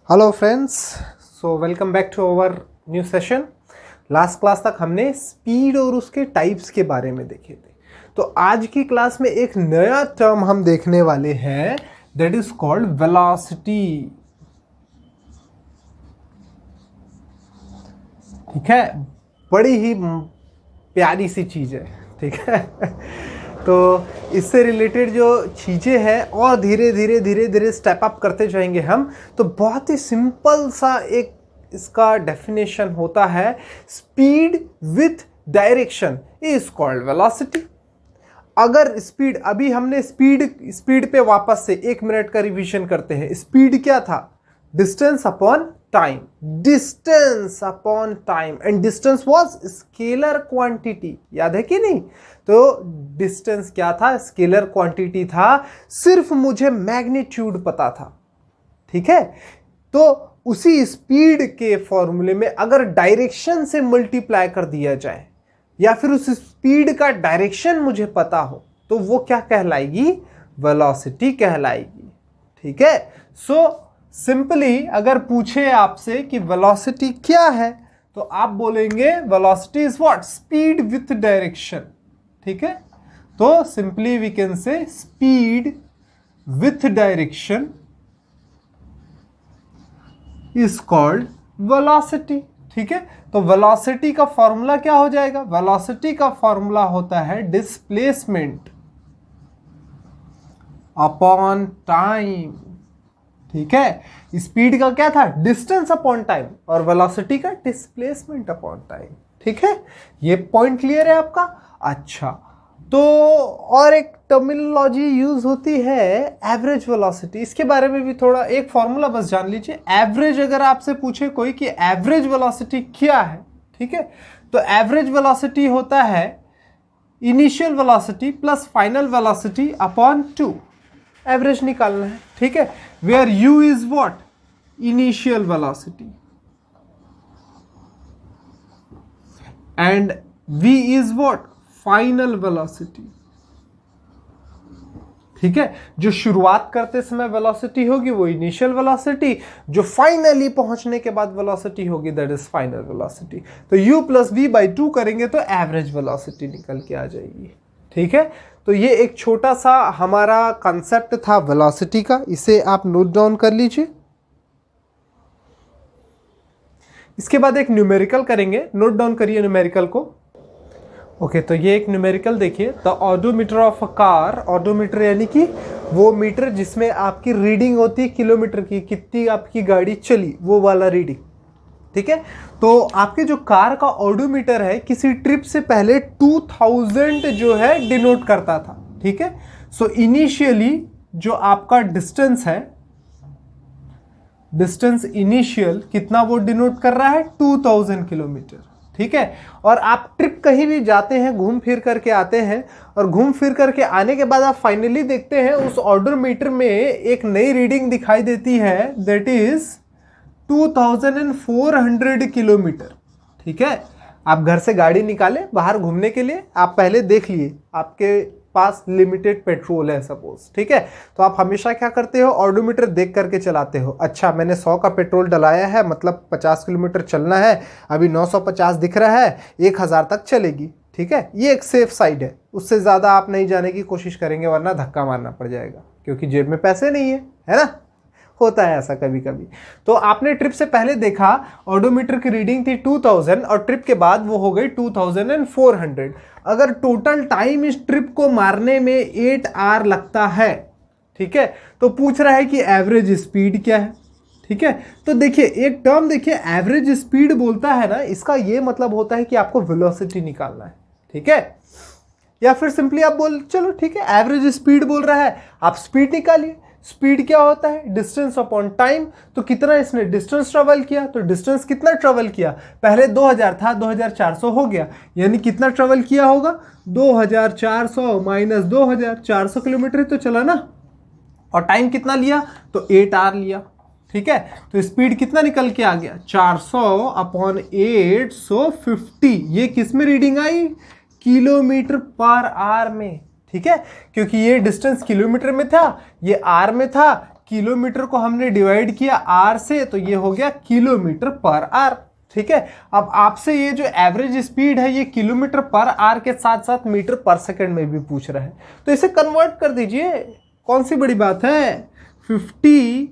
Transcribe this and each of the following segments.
Hello friends, so welcome back to our new session. Last class तक हमने speed और उसके टाइप्स के बारे में देखे थे। तो आज की क्लास में एक नया टर्म हम देखने वाले हैं, दैट इज कॉल्ड वेलोसिटी। ठीक है, बड़ी ही प्यारी सी चीज़ है। ठीक है तो इससे रिलेटेड जो चीज़ें हैं और धीरे धीरे स्टेप अप करते जाएंगे हम। तो बहुत ही सिंपल सा एक इसका डेफिनेशन होता है, speed with direction is called velocity. अगर स्पीड, अभी हमने स्पीड पे वापस से 1 मिनट का रिवीजन करते हैं। स्पीड क्या था? Distance upon time, distance upon time, and distance was scalar quantity. याद है कि नहीं? तो डिस्टेंस क्या था? स्केलर क्वांटिटी था। सिर्फ मुझे मैग्नीट्यूड पता था। ठीक है, तो उसी स्पीड के फॉर्मूले में अगर डायरेक्शन से मल्टीप्लाई कर दिया जाए या फिर उस स्पीड का डायरेक्शन मुझे पता हो तो वो क्या कहलाएगी? वेलोसिटी कहलाएगी। ठीक है, सो सिंपली अगर पूछे आपसे कि वेलोसिटी क्या है तो आप बोलेंगे velocity is what? Speed with direction. ठीक है, तो simply we can say speed with direction is called velocity. ठीक है, तो वेलोसिटी का फॉर्मूला क्या हो जाएगा? वेलोसिटी का फॉर्मूला होता है डिस्प्लेसमेंट अपॉन टाइम। ठीक है, स्पीड का क्या था? डिस्टेंस अपॉन टाइम, और वेलोसिटी का डिस्प्लेसमेंट अपॉन टाइम। ठीक है, ये पॉइंट क्लियर है आपका? अच्छा, तो और एक टर्मिनोलॉजी यूज होती है एवरेज वेलोसिटी। इसके बारे में भी थोड़ा एक फॉर्मूला बस जान लीजिए। एवरेज, अगर आपसे पूछे कोई कि एवरेज वेलोसिटी क्या है, ठीक है, तो एवरेज वेलोसिटी होता है initial velocity plus final velocity upon 2। Average निकालना है। ठीक है, where u is what? Initial velocity and v is what? Final velocity. ठीक है, जो शुरुआत करते समय वेलोसिटी होगी वो इनिशियल वेलोसिटी, जो फाइनली पहुंचने के बाद वेलोसिटी होगी दैट इज फाइनल वेलोसिटी। तो u प्लस v बाई 2 करेंगे तो एवरेज वेलोसिटी निकल के आ जाएगी। ठीक है, तो ये एक छोटा सा हमारा कंसेप्ट था वेलोसिटी का, इसे आप नोट डाउन कर लीजिए। इसके बाद एक न्यूमेरिकल करेंगे, नोट डाउन करिए न्यूमेरिकल को। ओके, तो ये एक न्यूमेरिकल देखिए, the odometer of a car. Odometer यानी कि वो मीटर जिसमें आपकी रीडिंग होती है किलोमीटर की, कितनी आपकी गाड़ी चली, वो वाला रीडिंग। ठीक है, तो आपके जो कार का ऑडोमीटर है किसी ट्रिप से पहले 2000 जो है डिनोट करता था। ठीक है, सो इनिशियली जो आपका डिस्टेंस है, डिस्टेंस इनिशियल कितना वो डिनोट कर रहा है? 2000 किलोमीटर। ठीक है, और आप ट्रिप कहीं भी जाते हैं, घूम फिर करके आते हैं, और घूम फिर करके आने के बाद आप फाइनली देखते हैं उस ऑडोमीटर में एक नई रीडिंग दिखाई देती है, दैट इज 2400 किलोमीटर। ठीक है, आप घर से गाड़ी निकाले बाहर घूमने के लिए, आप पहले देख लिए आपके पास लिमिटेड पेट्रोल है सपोज। ठीक है, तो आप हमेशा क्या करते हो? ऑडोमीटर देख करके चलाते हो। अच्छा, मैंने 100 का पेट्रोल डलाया है, मतलब 50 किलोमीटर चलना है, अभी 950 दिख रहा है, 1000 तक चलेगी। ठीक है, ये एक सेफ साइड है, उससे ज़्यादा आप नहीं जाने की कोशिश करेंगे वरना धक्का मारना पड़ जाएगा, क्योंकि जेब में पैसे नहीं है ना? होता है ऐसा कभी कभी। तो आपने ट्रिप से पहले देखा ऑडोमीटर की रीडिंग थी 2000 और ट्रिप के बाद वो हो गई 2400। अगर टोटल टाइम इस ट्रिप को मारने में 8 आवर लगता है, ठीक है, तो पूछ रहा है कि एवरेज स्पीड क्या है। ठीक है, तो देखिए एक टर्म देखिए, एवरेज स्पीड बोलता है ना, इसका ये मतलब होता है कि आपको वेलोसिटी निकालना है। ठीक है, या फिर सिंपली आप बोल चलो ठीक है एवरेज स्पीड बोल रहा है, आप स्पीड निकालिए। स्पीड क्या होता है? Distance upon time. तो कितना इसने डिस्टेंस ट्रेवल किया, तो डिस्टेंस कितना ट्रेवल किया? पहले 2000 था, 2400 हो गया, यानी कितना ट्रेवल किया होगा? 2400 माइनस 2400 किलोमीटर तो चला ना। और टाइम कितना लिया? तो 8 आवर लिया। ठीक है, तो स्पीड कितना निकल के आ गया? 400 अपॉन 850। ये किस में reading I? Kilometre per our में। ठीक है, क्योंकि ये डिस्टेंस किलोमीटर में था, ये आर में था, किलोमीटर को हमने डिवाइड किया आर से, तो ये हो गया किलोमीटर पर आर। ठीक है, अब आपसे ये जो एवरेज स्पीड है ये किलोमीटर पर आर के साथ साथ मीटर पर सेकंड में भी पूछ रहा है, तो इसे कन्वर्ट कर दीजिए। कौन सी बड़ी बात है, 50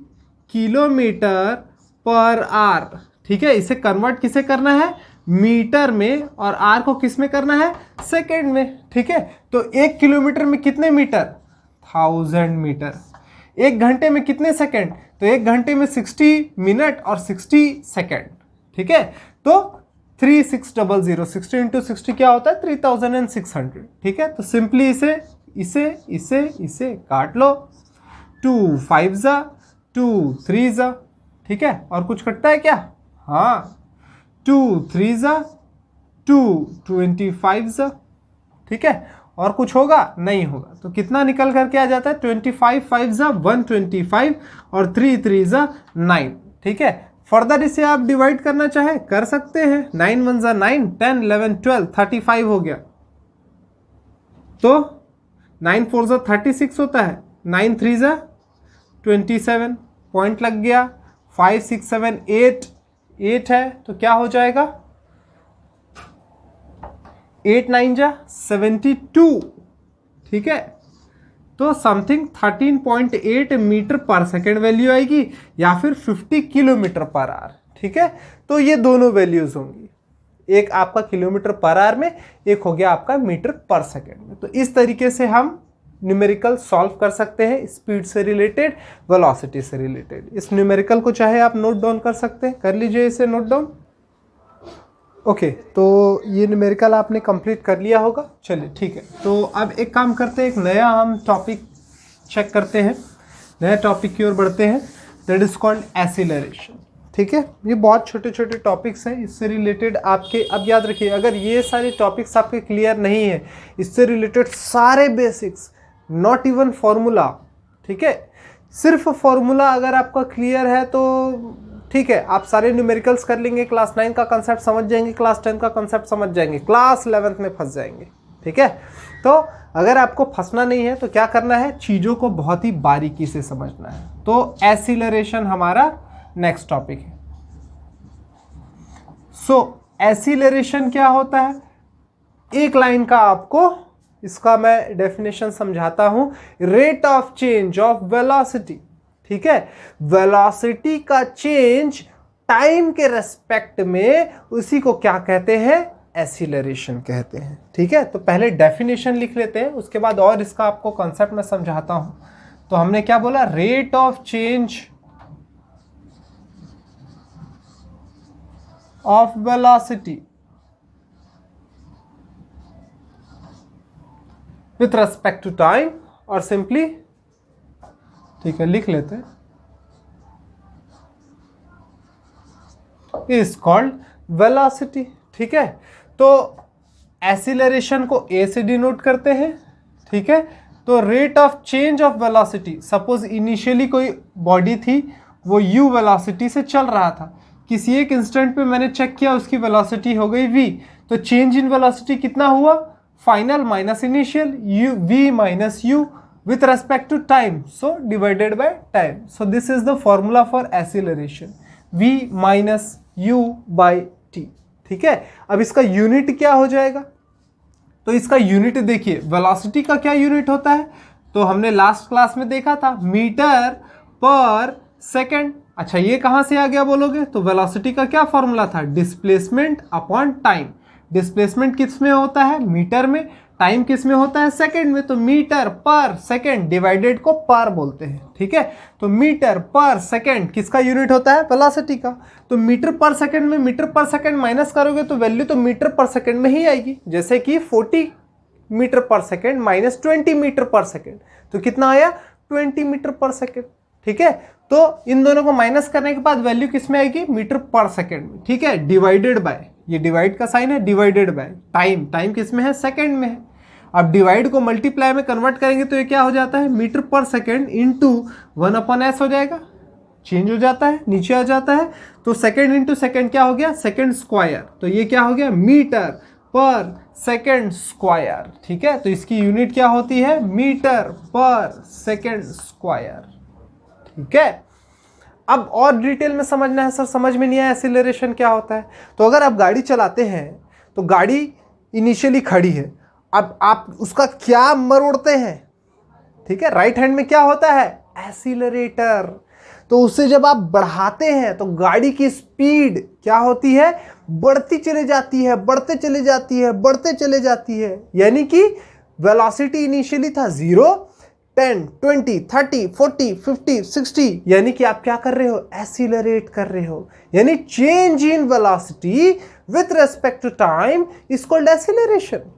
किलोमीटर पर आर। ठीक है, इसे कन्वर्ट किसे करना है, मीटर में, और आर को किस में करना है, सेकंड में। ठीक है, तो 1 किलोमीटर में कितने मीटर, 1000 मीटर। 1 घंटे में कितने सेकंड, तो 1 घंटे में 60 मिनट और 60 सेकंड। ठीक है, तो 3600, 60 इंटू 60 क्या होता है, 3600। ठीक है, तो सिंपली इसे इसे इसे इसे काट लो, 2 5 जा 2 3 जा। ठीक है, और कुछ कटता है क्या, हाँ 2 3 जा 2 25 जा। ठीक है, और कुछ होगा, नहीं होगा, तो कितना निकल करके आ जाता है, 25 5 जा 125 और 3 3 जा 9। ठीक है, फर्दर इसे आप डिवाइड करना चाहे कर सकते हैं, 9 1 जा 9, 10 11 12 35 हो गया, तो 9 4 जा 36 होता है, 9 3 जा 27, पॉइंट लग गया, 5 6 7 8 है, तो क्या हो जाएगा, 8 9 जा 72। ठीक है, तो something 13.8 metre per second value आएगी, या फिर 50 किलोमीटर पर आवर। ठीक है, तो ये दोनों वैल्यूज होंगी, एक आपका किलोमीटर पर आवर में, एक हो गया आपका मीटर पर सेकेंड में। तो इस तरीके से हम न्यूमेरिकल सॉल्व कर सकते हैं, स्पीड से रिलेटेड, वेलोसिटी से रिलेटेड। इस न्यूमेरिकल को चाहे आप नोट डाउन कर सकते हैं, कर लीजिए इसे नोट डाउन। ओके, तो ये न्यूमेरिकल आपने कंप्लीट कर लिया होगा। चलिए ठीक है, तो अब एक काम करते हैं, एक नया हम टॉपिक चेक करते हैं, नया टॉपिक की ओर बढ़ते हैं, दैट इज कॉल्ड एक्सीलरेशन। ठीक है, ये बहुत छोटे छोटे टॉपिक्स हैं, इससे रिलेटेड आपके, अब याद रखिए, अगर ये सारे टॉपिक्स आपके क्लियर नहीं है, इससे रिलेटेड सारे बेसिक्स, नॉट इवन फॉर्मूला। ठीक है, सिर्फ फॉर्मूला अगर आपका क्लियर है तो ठीक है, आप सारे न्यूमेरिकल्स कर लेंगे, क्लास 9 का कंसेप्ट समझ जाएंगे, क्लास 10 का कंसेप्ट समझ जाएंगे, क्लास 11th में फंस जाएंगे। ठीक है, तो अगर आपको फंसना नहीं है तो क्या करना है, चीज़ों को बहुत ही बारीकी से समझना है। तो एक्सीलरेशन हमारा नेक्स्ट टॉपिक है। सो एक्सीलरेशन क्या होता है, एक लाइन का आपको इसका मैं डेफिनेशन समझाता हूं, rate of change of velocity. ठीक है, वेलोसिटी का चेंज टाइम के रेस्पेक्ट में, उसी को क्या कहते हैं, एक्सीलरेशन कहते हैं। ठीक है, तो पहले डेफिनेशन लिख लेते हैं, उसके बाद और इसका आपको कॉन्सेप्ट मैं समझाता हूं। तो हमने क्या बोला, rate of change of velocity with respect to time, और सिंपली ठीक है लिख लेते हैं, इज कॉल्ड वेलोसिटी। ठीक है, तो एक्सीलरेशन को ए से डिनोट करते हैं। ठीक है, तो rate of change of velocity, suppose initially कोई बॉडी थी, वो यू वेलोसिटी से चल रहा था, किसी एक इंस्टेंट पे मैंने चेक किया उसकी वेलोसिटी हो गई v, तो चेंज इन वेलोसिटी कितना हुआ, final minus initial, you v minus you with respect to time, so divided by time. So this is the formula for acceleration, v minus u by t. ठीक है, अब इसका unit क्या हो जाएगा, तो इसका यूनिट देखिए, वेलोसिटी का क्या यूनिट होता है, तो हमने लास्ट क्लास में देखा था, मीटर पर सेकंड। अच्छा, ये कहां से आ गया बोलोगे, तो वेलोसिटी का क्या फॉर्मूला था, डिस्प्लेसमेंट अपॉन टाइम। डिस्प्लेसमेंट किस में होता है, मीटर में, टाइम किस में होता है, सेकंड में, तो मीटर पर सेकंड, डिवाइडेड को पर बोलते हैं। ठीक है, तो मीटर पर सेकंड किसका यूनिट होता है, वेलोसिटी का। तो मीटर पर सेकंड में मीटर पर सेकंड माइनस करोगे तो वैल्यू तो मीटर पर सेकंड में ही आएगी, जैसे कि 40 मीटर पर सेकंड माइनस 20 मीटर पर सेकंड, तो कितना आया, 20 मीटर पर सेकंड। ठीक है, तो इन दोनों को माइनस करने के बाद वैल्यू किस में आएगी, मीटर पर सेकंड में। ठीक है, डिवाइडेड बाय, ये डिवाइड का साइन है, डिवाइडेड बाय टाइम, टाइम किस में है, सेकंड में है। अब डिवाइड को मल्टीप्लाई में कन्वर्ट करेंगे तो ये क्या हो जाता है, मीटर पर सेकंड इंटू 1/s हो जाएगा, चेंज हो जाता है, नीचे आ जाता है, तो सेकंड इंटू सेकंड क्या हो गया, सेकंड स्क्वायर, तो ये क्या हो गया, मीटर पर सेकंड स्क्वायर। ठीक है, तो इसकी यूनिट क्या होती है, मीटर पर सेकंड स्क्वायर। ठीक है। अब और डिटेल में समझना है सर, समझ में नहीं आया एक्सीलरेशन क्या होता है। तो अगर आप गाड़ी चलाते हैं तो गाड़ी इनिशियली खड़ी है, अब आप उसका क्या मरोड़ते हैं, ठीक है, राइट हैंड में क्या होता है, एक्सीलरेटर। तो उससे जब आप बढ़ाते हैं तो गाड़ी की स्पीड क्या होती है, बढ़ती चले जाती है, बढ़ते चले जाती है, बढ़ते चले जाती है। यानी कि वेलोसिटी इनिशियली था 0, 10, 20, 30, 40, 50, 60, यानी कि आप क्या कर रहे हो, एक्सीलरेट कर रहे हो। यानी change in velocity with respect to time is called acceleration.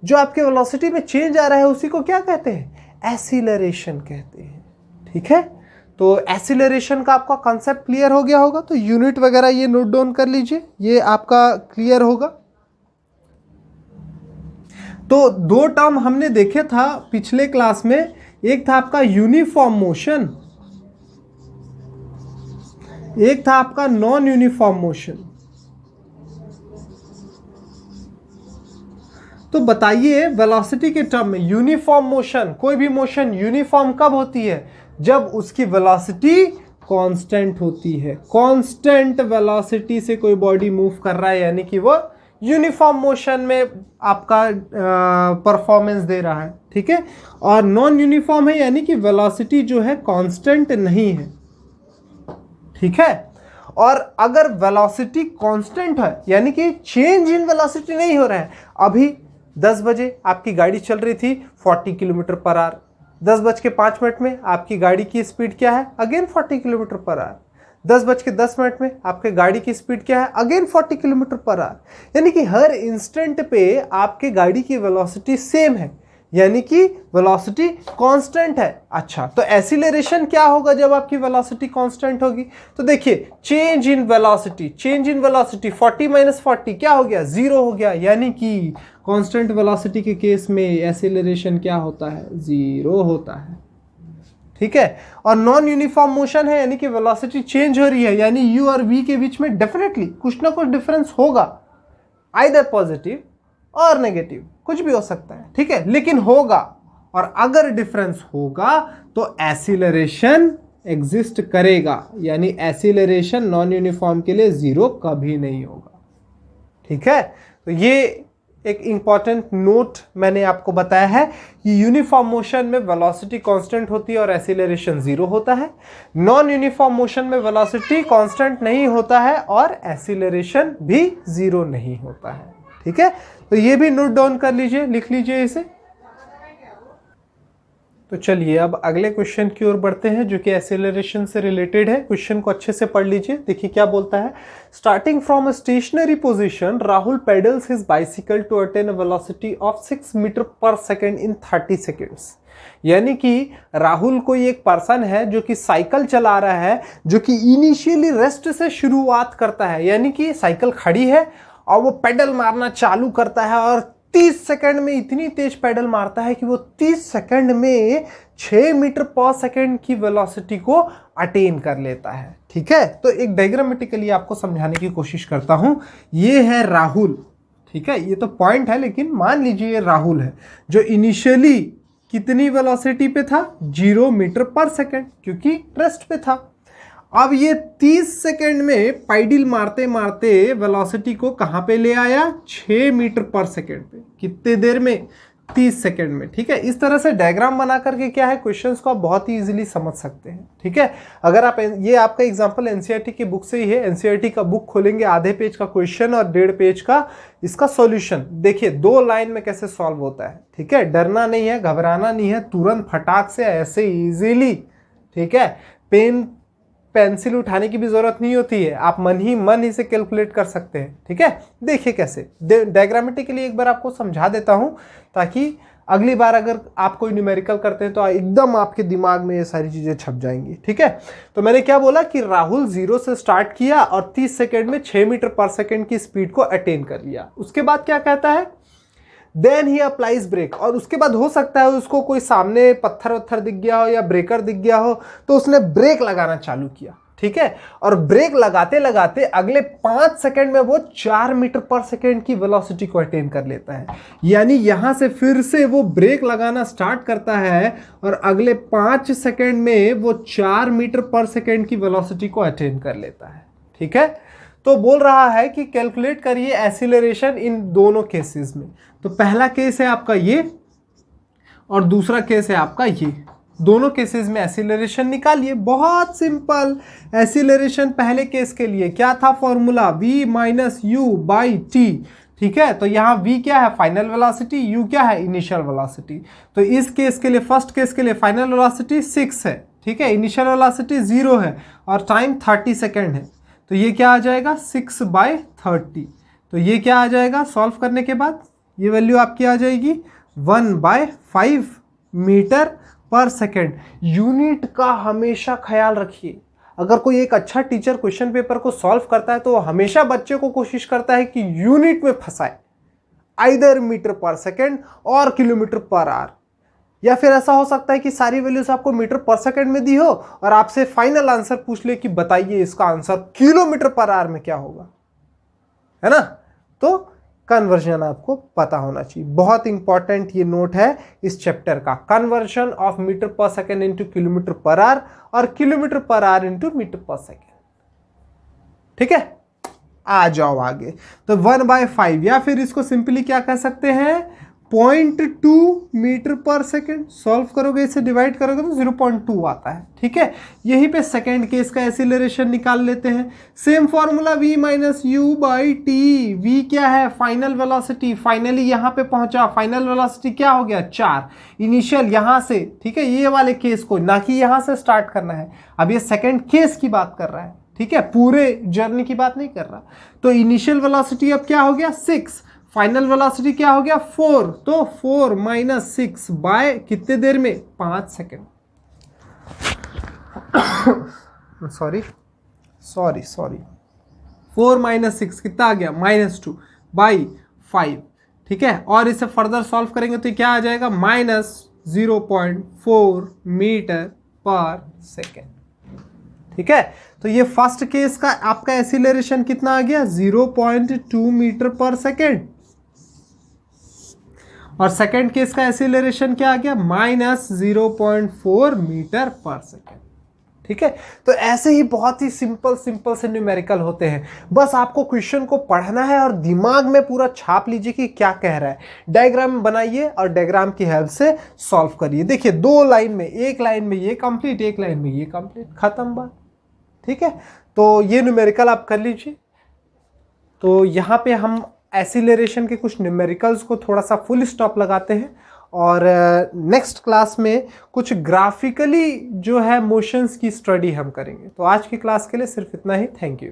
जो आपके वेलोसिटी में चेंज आ रहा है उसी को क्या कहते हैं, एक्सीलरेशन कहते हैं। ठीक है, तो एक्सीलरेशन का आपका कॉन्सेप्ट क्लियर हो गया होगा। तो यूनिट वगैरह ये नोट डाउन कर लीजिए, ये आपका क्लियर होगा। तो दो टर्म हमने देखे था पिछले क्लास में, एक था आपका यूनिफॉर्म मोशन, एक था आपका नॉन यूनिफॉर्म मोशन। तो बताइए वेलोसिटी के टर्म में यूनिफॉर्म मोशन, कोई भी मोशन यूनिफॉर्म कब होती है, जब उसकी वेलोसिटी कांस्टेंट होती है। कांस्टेंट वेलोसिटी से कोई बॉडी मूव कर रहा है यानी कि वो यूनिफॉर्म मोशन में आपका परफॉर्मेंस दे रहा है। ठीक है, और नॉन यूनिफॉर्म है यानी कि वेलोसिटी जो है कांस्टेंट नहीं है। ठीक है, और अगर वेलोसिटी कांस्टेंट है यानी कि चेंज इन वेलोसिटी नहीं हो रहा है, अभी 10 बजे आपकी गाड़ी चल रही थी 40 किलोमीटर पर आवर, 10:05 में आपकी गाड़ी की स्पीड क्या है, अगेन 40 किलोमीटर पर आवर। 10:10 में आपके गाड़ी की स्पीड क्या है, अगेन 40 किलोमीटर पर आवर। यानी कि हर इंस्टेंट पे आपके गाड़ी की वेलोसिटी सेम है, यानी कि वेलोसिटी कांस्टेंट है। अच्छा, तो एक्सीलरेशन क्या होगा जब आपकी वेलोसिटी कांस्टेंट होगी, तो देखिए change in velocity, change in velocity 40 - 40 क्या हो गया, 0 हो गया। यानी कि कांस्टेंट वेलोसिटी के केस में एक्सीलरेशन क्या होता है, 0 होता है। ठीक है, और नॉन यूनिफॉर्म मोशन है यानी कि वेलोसिटी चेंज हो रही है, यानी u और v के बीच में डेफिनेटली कुछ ना कुछ डिफरेंस होगा, आइदर पॉजिटिव और नेगेटिव, कुछ भी हो सकता है। ठीक है, लेकिन होगा, और अगर डिफरेंस होगा तो एक्सीलरेशन एग्जिस्ट करेगा, यानी एक्सीलरेशन नॉन यूनिफॉर्म के लिए 0 कभी नहीं होगा। ठीक है, तो ये एक इंपॉर्टेंट नोट मैंने आपको बताया है कि यूनिफॉर्म मोशन में वेलोसिटी कांस्टेंट होती है और एक्सीलरेशन 0 होता है। नॉन यूनिफॉर्म मोशन में वेलोसिटी कांस्टेंट नहीं होता है और एक्सीलरेशन भी 0 नहीं होता है। ठीक है, तो ये भी नोट डाउन कर लीजिए, लिख लीजिए इसे। तो चलिए अब अगले क्वेश्चन की ओर बढ़ते हैं जो कि एक्सेलरेशन से रिलेटेड है। क्वेश्चन को अच्छे से पढ़ लीजिए, देखिए क्या बोलता है। Starting from a stationary position Rahul pedals his bicycle to attain a velocity of 6 metre per second in 30 seconds. यानी कि राहुल कोई एक पर्सन है जो कि साइकिल चला रहा है, जो कि इनिशियली रेस्ट से शुरुआत करता है, यानी कि साइकिल खड़ी है और वो पेडल मारना चालू करता है और 30 सेकंड में इतनी तेज पेडल मारता है कि वो 30 सेकंड में 6 मीटर पर सेकंड की वेलोसिटी को अटेन कर लेता है। ठीक है, तो एक डायग्रामेटिकली आपको समझाने की कोशिश करता हूं। ये है राहुल, ठीक है, ये तो पॉइंट है, लेकिन मान लीजिए ये राहुल है जो इनिशियली कितनी वेलोसिटी पे था, 0 मीटर पर सेकंड, क्योंकि रेस्ट पे था। अब ये 30 सेकेंड में पाइडिल मारते मारते वेलोसिटी को कहां पे ले आया, 6 मीटर पर सेकेंड पे। कितने देर में, 30 सेकेंड में। ठीक है, इस तरह से डायग्राम बना करके क्या है, क्वेश्चंस को आप बहुत ही इजीली समझ सकते हैं। ठीक है, अगर आप, ये आपका एग्जांपल एनसीईआरटी की बुक से ही है। एनसीईआरटी का बुक खोलेंगे, आधे पेज का क्वेश्चन और 1.5 पेज का इसका सॉल्यूशन। देखिए 2 लाइन में कैसे सॉल्व होता है। ठीक है, डरना नहीं है, घबराना नहीं है, तुरंत फटाक से ऐसे इजीली। ठीक है, पेंसिल उठाने की भी जरूरत नहीं होती है, आप मन ही इसे कैलकुलेट कर सकते हैं। ठीक है, देखिए कैसे डायग्रामेटिकली एक बार आपको समझा देता हूं, ताकि अगली बार अगर आप कोई न्यूमेरिकल करते हैं तो एकदम आपके दिमाग में ये सारी चीजें छप जाएंगी। ठीक है, तो मैंने क्या बोला कि राहुल 0 से स्टार्ट किया और 30 सेकेंड में 6 मीटर पर सेकेंड की स्पीड को अटेन कर लिया। उसके बाद क्या कहता है, देन ही अप्लाइज ब्रेक, और उसके बाद हो सकता है उसको कोई सामने पत्थर वत्थर दिख गया हो या ब्रेकर दिख गया हो, तो उसने ब्रेक लगाना चालू किया। ठीक है, और ब्रेक लगाते लगाते अगले 5 सेकंड में वो 4 मीटर पर सेकंड की वेलोसिटी को अटेन कर लेता है। यानी यहां से फिर से वो ब्रेक लगाना स्टार्ट करता है और अगले 5 सेकंड में वो 4 मीटर पर सेकंड की वेलोसिटी को अटेन कर लेता है। ठीक है, तो बोल रहा है कि कैलकुलेट करिए एक्सीलरेशन इन दोनों केसेस में। तो पहला केस है आपका ये और दूसरा केस है आपका ये। दोनों केसेस में एक्सीलरेशन निकालिए, बहुत सिंपल। एक्सीलरेशन पहले केस के लिए क्या था formula, v minus you by T. ठीक है, तो यहाँ v क्या है, फाइनल वेलोसिटी, u क्या है, इनिशियल वेलोसिटी। तो इस केस के लिए, फर्स्ट केस के लिए फाइनल वेलोसिटी 6 है, ठीक है, इनिशियल वेलोसिटी 0 है और टाइम 30 सेकेंड है। तो ये क्या आ जाएगा 6/30। तो ये क्या आ जाएगा सॉल्व करने के बाद, ये वैल्यू आपकी आ जाएगी 1/5 मीटर पर सेकेंड। यूनिट का हमेशा ख्याल रखिए। अगर कोई एक अच्छा टीचर क्वेश्चन पेपर को सॉल्व करता है तो हमेशा बच्चे को कोशिश करता है कि यूनिट में फंसाए, आइदर मीटर पर सेकेंड और किलोमीटर पर आवर। या फिर ऐसा हो सकता है कि सारी वैल्यूज आपको मीटर पर सेकेंड में दी हो और आपसे फाइनल आंसर पूछ ले कि बताइए इसका आंसर किलोमीटर पर आवर में क्या होगा, है ना। तो कन्वर्जन आपको पता होना चाहिए, बहुत इंपॉर्टेंट ये नोट है इस चैप्टर का। Conversion of metre per second into kilometre per hour और kilometre per hour into metre per second. ठीक है, आ जाओ आगे। तो 1/5 या फिर इसको सिंपली क्या कह सकते हैं 0.2 मीटर पर सेकेंड। सॉल्व करोगे, इसे डिवाइड करोगे तो 0.2 आता है। ठीक है, यहीं पे सेकेंड केस का एक्सीलरेशन निकाल लेते हैं। Same formula v minus you by T. v क्या है फाइनल वेलोसिटी, फाइनली यहाँ पे पहुंचा, फाइनल वेलोसिटी क्या हो गया 4। इनिशियल यहाँ से, ठीक है, ये वाले केस को, ना कि यहाँ से स्टार्ट करना है। अब ये सेकेंड केस की बात कर रहा है, ठीक है, पूरे जर्नी की बात नहीं कर रहा। तो इनिशियल वेलोसिटी अब क्या हो गया 6, फाइनल वेलोसिटी क्या हो गया 4। तो 4 माइनस 6 बाय कितने देर में 5 सेकेंड। सॉरी 4 माइनस 6 कितना आ गया -2 बाई 5। ठीक है, और इसे फर्दर सॉल्व करेंगे तो क्या आ जाएगा -0.4 मीटर पर सेकेंड। ठीक है, तो ये फर्स्ट केस का आपका एक्सीलरेशन कितना आ गया 0.2 मीटर पर सेकेंड और सेकेंड केस का एक्सीलरेशन क्या आ गया -0.4 मीटर पर सेकेंड। ठीक है, तो ऐसे ही बहुत ही सिंपल से न्यूमेरिकल होते हैं। बस आपको क्वेश्चन को पढ़ना है और दिमाग में पूरा छाप लीजिए कि क्या कह रहा है। डायग्राम बनाइए और डायग्राम की हेल्प से सॉल्व करिए। देखिए 2 लाइन में, एक लाइन में ये कंप्लीट, एक लाइन में ये कंप्लीट, खत्म बात। ठीक है, तो ये न्यूमेरिकल आप कर लीजिए। तो यहाँ पे हम एक्सीलरेशन के कुछ न्यूमेरिकल्स को थोड़ा सा फुल स्टॉप लगाते हैं और नेक्स्ट क्लास में कुछ ग्राफिकली जो है मोशंस की स्टडी हम करेंगे। तो आज की क्लास के लिए सिर्फ इतना ही। Thank you.